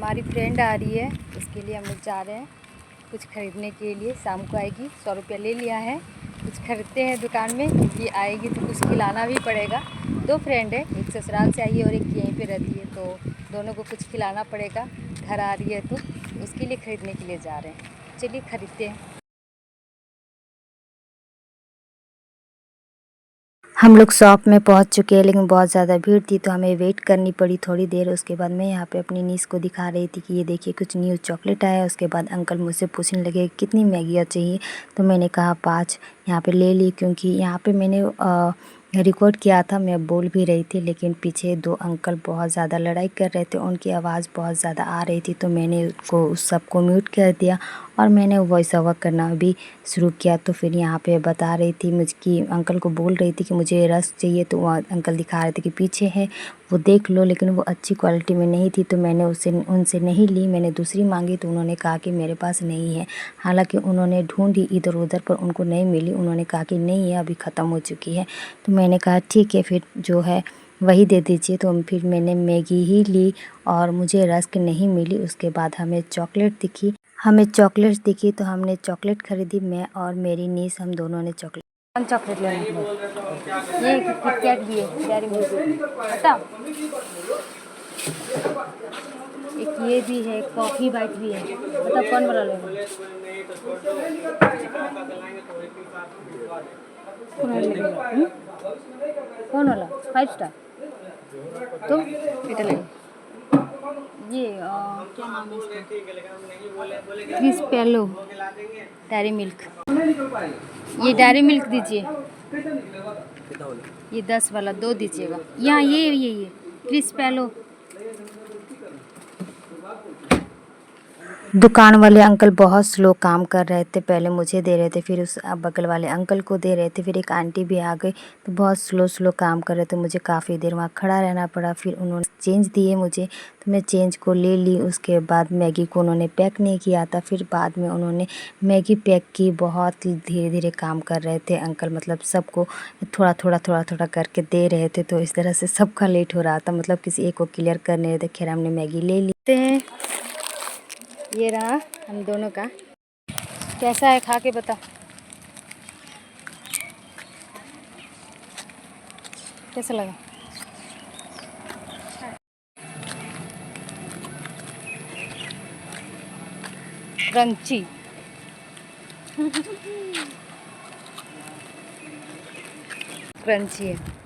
हमारी फ्रेंड आ रही है, उसके लिए हम लोग जा रहे हैं कुछ ख़रीदने के लिए। शाम को आएगी, 100 रुपया ले लिया है। कुछ खरीदते हैं दुकान में, क्योंकि आएगी तो कुछ खिलाना भी पड़ेगा। 2 फ्रेंड है, एक ससुराल से आई है और एक यहीं पे रहती है, तो दोनों को कुछ खिलाना पड़ेगा। घर आ रही है तो उसके लिए ख़रीदने के लिए जा रहे हैं। चलिए ख़रीदते हैं। हम लोग शॉप में पहुंच चुके हैं, लेकिन बहुत ज़्यादा भीड़ थी तो हमें वेट करनी पड़ी थोड़ी देर। उसके बाद मैं यहाँ पे अपनी नीस को दिखा रही थी कि ये देखिए कुछ न्यू चॉकलेट आया है। उसके बाद अंकल मुझसे पूछने लगे कितनी मैगियाँ चाहिए, तो मैंने कहा 5 यहाँ पे ले ली, क्योंकि यहाँ पे मैंने रिकॉर्ड किया था, मैं बोल भी रही थी, लेकिन पीछे 2 अंकल बहुत ज़्यादा लड़ाई कर रहे थे, उनकी आवाज़ बहुत ज़्यादा आ रही थी, तो मैंने उसको सबको म्यूट कर दिया और मैंने वॉइस ओवर करना भी शुरू किया। तो फिर यहाँ पे बता रही थी मुझकी, अंकल को बोल रही थी कि मुझे रस्क चाहिए, तो वह अंकल दिखा रहे थे कि पीछे है वो देख लो, लेकिन वो अच्छी क्वालिटी में नहीं थी, तो मैंने उनसे नहीं ली। मैंने दूसरी मांगी तो उन्होंने कहा कि मेरे पास नहीं है। हालांकि उन्होंने ढूंढी इधर उधर पर उनको नहीं मिली, उन्होंने कहा कि नहीं है, अभी ख़त्म हो चुकी है। तो मैंने कहा ठीक है, फिर जो है वही दे दीजिए। तो फिर मैंने मैगी ही ली और मुझे रस्क नहीं मिली। उसके बाद हमें चॉकलेट्स दिखी तो हमने चॉकलेट ख़रीदी, मैं और मेरी नीस, हम दोनों ने चॉकलेट। कौन चॉकलेट लेना है? ये किटकैट भी है, डेयरी मिल्क बता। एक ये भी है, कॉफ़ी बाइट भी है, बता कौन वाला लेना? कौन वाला? 5 स्टार। तो बेटा ले ये क्या नाम है इसका? क्रिस्पेलो डेयरी मिल्क। ये डेयरी मिल्क दीजिए, ये 10 वाला 2 दीजिएगा। यहाँ ये क्रिस्पेलो। दुकान वाले अंकल बहुत स्लो काम कर रहे थे, पहले मुझे दे रहे थे, फिर उस बगल वाले अंकल को दे रहे थे, फिर एक आंटी भी आ गई, तो बहुत स्लो काम कर रहे थे। मुझे काफ़ी देर वहाँ खड़ा रहना पड़ा। फिर उन्होंने चेंज दिए मुझे, तो मैं चेंज को ले ली। उसके बाद मैगी को उन्होंने पैक नहीं किया था, फिर बाद में उन्होंने मैगी पैक की। बहुत धीरे धीरे काम कर रहे थे अंकल, मतलब सबको थोड़ा थोड़ा करके दे रहे थे, तो इस तरह से सबका लेट हो रहा था, मतलब किसी एक को क्लियर कर नहीं रहे थे। खैर हमने मैगी ले ली हैं। ये रहा हम दोनों का। कैसा है, खा के बता कैसा लगा। क्रंची। क्रंची है।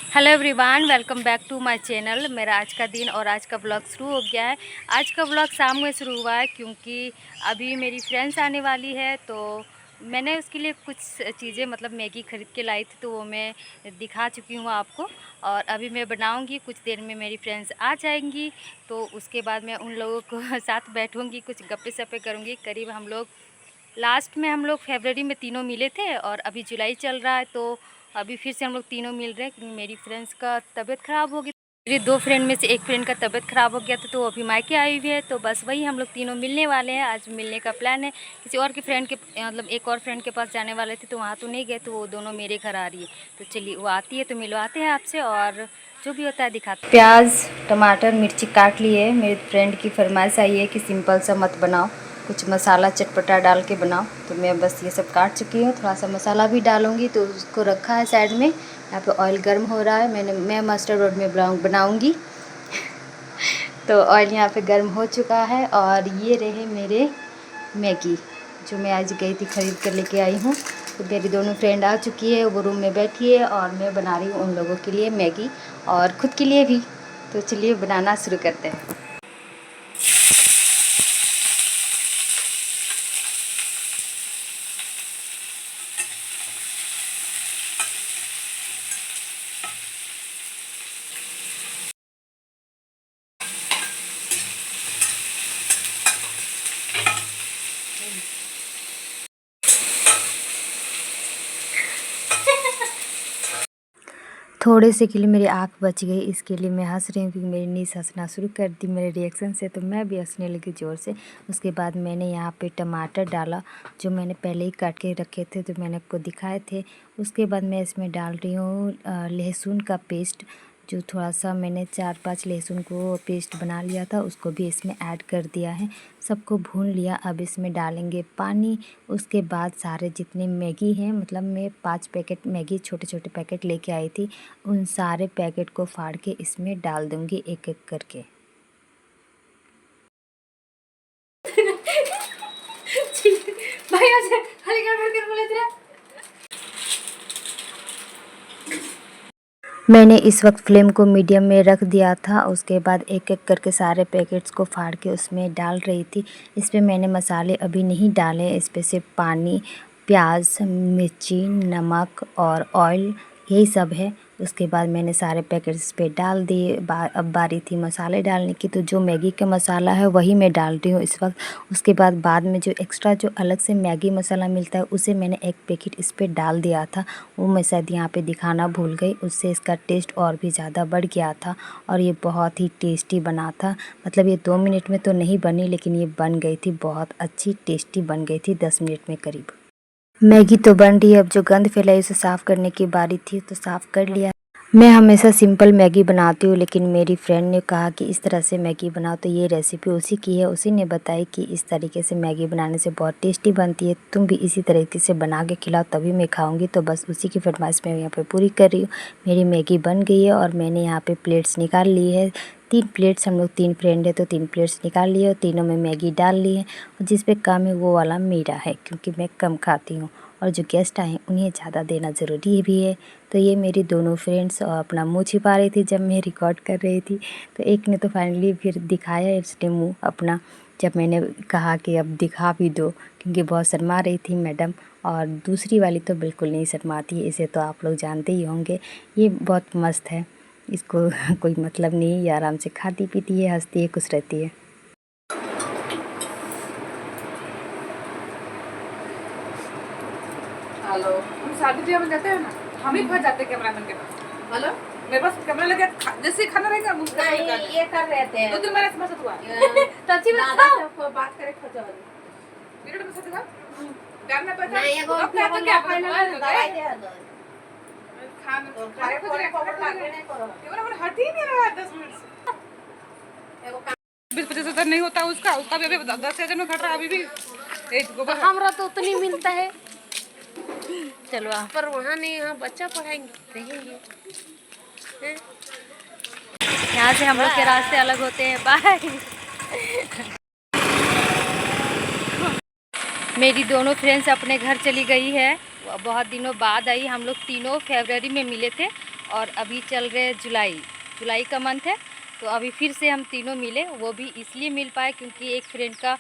Hello everyone, welcome back to my channel. मेरा आज का दिन और आज का ब्लॉग शुरू हो गया है। आज का ब्लॉग शाम में शुरू हुआ है, क्योंकि अभी मेरी फ्रेंड्स आने वाली है, तो मैंने उसके लिए कुछ चीज़ें मतलब मैगी ख़रीद के लाई थी, तो वो मैं दिखा चुकी हूँ आपको। और अभी मैं बनाऊँगी, कुछ देर में मेरी फ्रेंड्स आ जाएंगी, तो उसके बाद मैं उन लोगों को साथ बैठूँगी, कुछ गप्पे सप्पे करूँगी। करीब हम लोग लास्ट में फरवरी में तीनों मिले थे, और अभी जुलाई चल रहा है, तो अभी फिर से हम लोग तीनों मिल रहे हैं, क्योंकि मेरी फ्रेंड्स का तबीयत ख़राब हो गई। मेरी 2 फ्रेंड में से एक फ्रेंड का तबीयत ख़राब हो गया था, तो वो अभी मायके आई हुई है, तो बस वही हम लोग तीनों मिलने वाले हैं। आज मिलने का प्लान है। किसी और के फ्रेंड के मतलब एक और फ्रेंड के पास जाने वाले थे, तो वहाँ तो नहीं गए, तो वो दोनों मेरे घर आ रही है। तो चलिए वो आती है तो मिलवाते हैं आपसे, और जो भी होता है दिखाते। प्याज टमाटर मिर्ची काट लिए। मेरी फ्रेंड की फरमाइश आई है कि सिंपल सा मत बनाओ, कुछ मसाला चटपटा डाल के बनाओ, तो मैं बस ये सब काट चुकी हूँ। थोड़ा सा मसाला भी डालूँगी, तो उसको रखा है साइड में। यहाँ पे ऑयल गर्म हो रहा है, मैं मस्टर्ड ऑयल में बनाऊँगी। तो ऑयल यहाँ पे गर्म हो चुका है, और ये रहे मेरे मैगी जो मैं आज गई थी ख़रीद कर लेके आई हूँ। तो मेरी दोनों फ्रेंड आ चुकी है, वो रूम में बैठी है, और मैं बना रही हूँ उन लोगों के लिए मैगी और ख़ुद के लिए भी। तो चलिए बनाना शुरू करते हैं। थोड़े से के लिए मेरी आँख बच गई, इसके लिए मैं हंस रही हूँ, क्योंकि मेरी नीस हंसना शुरू कर दी मेरे रिएक्शन से, तो मैं भी हंसने लगी ज़ोर से। उसके बाद मैंने यहाँ पे टमाटर डाला, जो मैंने पहले ही काट के रखे थे, तो मैंने आपको दिखाए थे। उसके बाद मैं इसमें डाल रही हूँ लहसुन का पेस्ट, जो थोड़ा सा मैंने 4-5 लहसुन को पेस्ट बना लिया था उसको भी इसमें ऐड कर दिया है। सबको भून लिया। अब इसमें डालेंगे पानी। उसके बाद सारे जितने मैगी हैं, मतलब मैं 5 पैकेट मैगी छोटे छोटे पैकेट लेके आई थी, उन सारे पैकेट को फाड़ के इसमें डाल दूँगी एक एक करके। मैंने इस वक्त फ्लेम को मीडियम में रख दिया था। उसके बाद एक एक करके सारे पैकेट्स को फाड़ के उसमें डाल रही थी। इस पे मैंने मसाले अभी नहीं डाले, इस पे सिर्फ पानी, प्याज, मिर्ची, नमक और ऑयल, यही सब है। उसके बाद मैंने सारे पैकेट्स पे डाल दिए। अब बारी थी मसाले डालने की, तो जो मैगी का मसाला है वही मैं डाल रही हूँ इस वक्त। उसके बाद में जो एक्स्ट्रा जो अलग से मैगी मसाला मिलता है उसे मैंने एक पैकेट इस पे डाल दिया था। वो मैं शायद यहाँ पे दिखाना भूल गई, उससे इसका टेस्ट और भी ज़्यादा बढ़ गया था और ये बहुत ही टेस्टी बना था। मतलब ये 2 मिनट में तो नहीं बनी, लेकिन ये बन गई थी, बहुत अच्छी टेस्टी बन गई थी 10 मिनट में करीब। मैगी तो बन रही है। अब जो गंद फैलाई उसे साफ़ करने की बारी थी, तो साफ़ कर लिया। मैं हमेशा सिंपल मैगी बनाती हूँ, लेकिन मेरी फ्रेंड ने कहा कि इस तरह से मैगी बनाओ, तो ये रेसिपी उसी की है। उसी ने बताई कि इस तरीके से मैगी बनाने से बहुत टेस्टी बनती है, तुम भी इसी तरीके से बना के खिलाओ तभी मैं खाऊंगी। तो बस उसी की फरमाइश मैं यहाँ पे पूरी कर रही हूँ। मेरी मैगी बन गई है और मैंने यहाँ पे प्लेट्स निकाल ली है। 3 प्लेट्स, हम लोग 3 फ्रेंड है तो 3 प्लेट्स निकाल लिए और तीनों में मैगी डाल ली है। और जिस पे कम है वो वाला मेरा है, क्योंकि मैं कम खाती हूँ और जो गेस्ट आए हैं उन्हें ज़्यादा देना ज़रूरी भी है। तो ये मेरी दोनों फ्रेंड्स अपना मुँह छिपा रही थी जब मैं रिकॉर्ड कर रही थी। तो एक ने तो फाइनली फिर दिखाया इसने मुँह अपना, जब मैंने कहा कि अब दिखा भी दो, क्योंकि बहुत शर्मा रही थी मैडम। और दूसरी वाली तो बिल्कुल नहीं शर्माती है, इसे तो आप लोग जानते ही होंगे। ये बहुत मस्त है, इसको कोई मतलब नहीं है, ये आराम से खाती पीती है, हंसती है, खुश रहती है। हेलो, हम शादी ब्याह में जाते हैं ना, हम ही फंस जाते हैं कैमरामैन के पास। हेलो, मेरे पास कैमरा लगे, जैसे ही खाना रहेगा मुझे नहीं ये कर रहे थे। दो दिन मेरे समझ हुआ सच्ची में दादा बात करे खजर वीडियो में सब दिखा जानना पड़ता नहीं ये अब क्या तो क्या फाइनल दवाई दे दो खाना तो खारे पूरे खबर लागे नहीं करो ये वाला हट ही नहीं रहा है 10 मिनट से। एगो 20-25 हज़ार नहीं होता उसका भी 10,000 में खट रहा अभी भी। एक गोबर हमरा तो उतनी मिलता है चलो पर वहाँ नहीं, यहाँ बच्चा पढ़ाएंगे रहेंगे हैं? यहाँ से हम लोग के रास्ते अलग होते हैं। बाय। मेरी दोनों फ्रेंड्स अपने घर चली गई है, बहुत दिनों बाद आई। हम लोग तीनों फरवरी में मिले थे और अभी चल रहे जुलाई का मंथ है, तो अभी फिर से हम तीनों मिले। वो भी इसलिए मिल पाए क्योंकि एक फ्रेंड का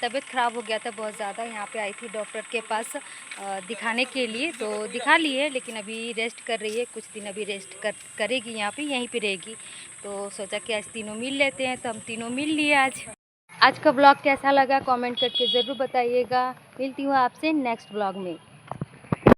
तबीयत ख़राब हो गया था बहुत ज़्यादा। यहाँ पे आई थी डॉक्टर के पास दिखाने के लिए, तो दिखा ली है, लेकिन अभी रेस्ट कर रही है। कुछ दिन अभी रेस्ट करेगी, यहाँ पे यहीं पे रहेगी। तो सोचा कि आज तीनों मिल लेते हैं, तो हम तीनों मिल लिए आज का ब्लॉग कैसा लगा कमेंट करके ज़रूर बताइएगा। मिलती हूँ आपसे नेक्स्ट ब्लॉग में।